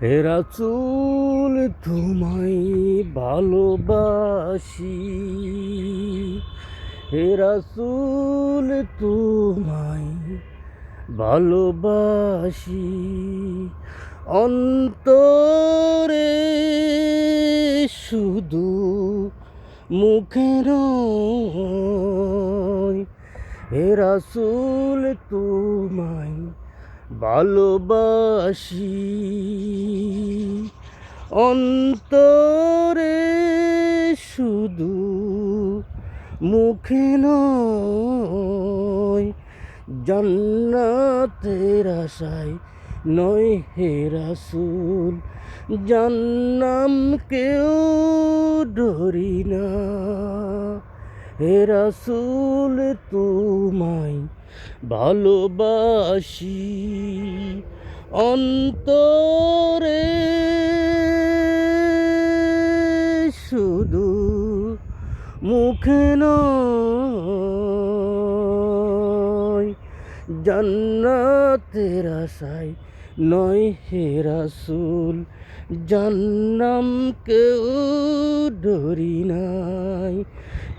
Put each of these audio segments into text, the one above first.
হে রাসূল তোমায় ভালোবাসি, হে রাসূল তোমায় ভালোবাসি, অন্তরে শুধু মুখে নয়। হে রাসূল তোমায় ভালোবাসি, অন্তরে শুধু মুখে নয়। জান্নাতের আশায় নয় হে রাসূল, জান্নাম কেউ ডরি না। হে রাসূল তোমায় ভালোবাসি, অন্তরে শুধু মুখে নয়। জান্নাতের আশায় নয় হে রাসূল, জান্নাম কেউ ডরি নাই।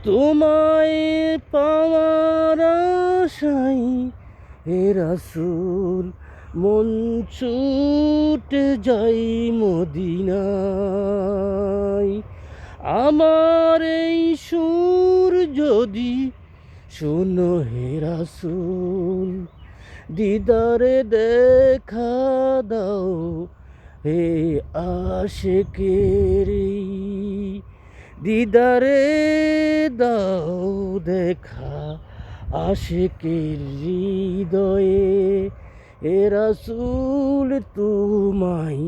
তোমায় পাওয়ার আশায় হে রাসূল মন ছুটে যাই মদিনায়। আমার এই সুর যদি শোনো হে রাসূল, দিদারে দেখা দাও হে আশিকের, দিদারে দাও দেখা আশিকের হৃদয়ে। হে রাসূল তোমায়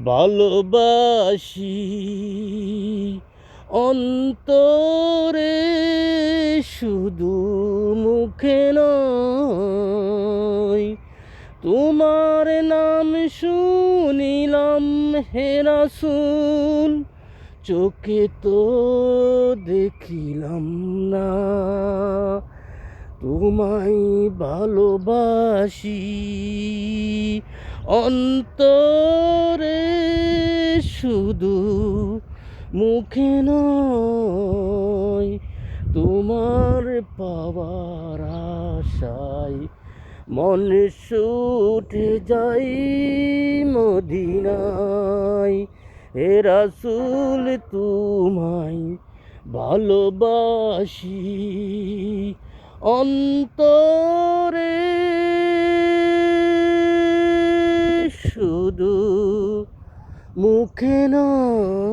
ভালোবাসি, অন্তরে শুধু মুখে নয়। তোমার নাম শুনিলাম হে রাসূল, চোখে তো দেখিলাম না। তোমায় ভালোবাসি, অন্তরে শুধু মুখে নয়। তোমার পাওয়ার আশায় মনে ছুটে যাই মদিনায়। হে রাসূল তোমায় ভালোবাসি, অন্তরে শুধু মুখে নয়।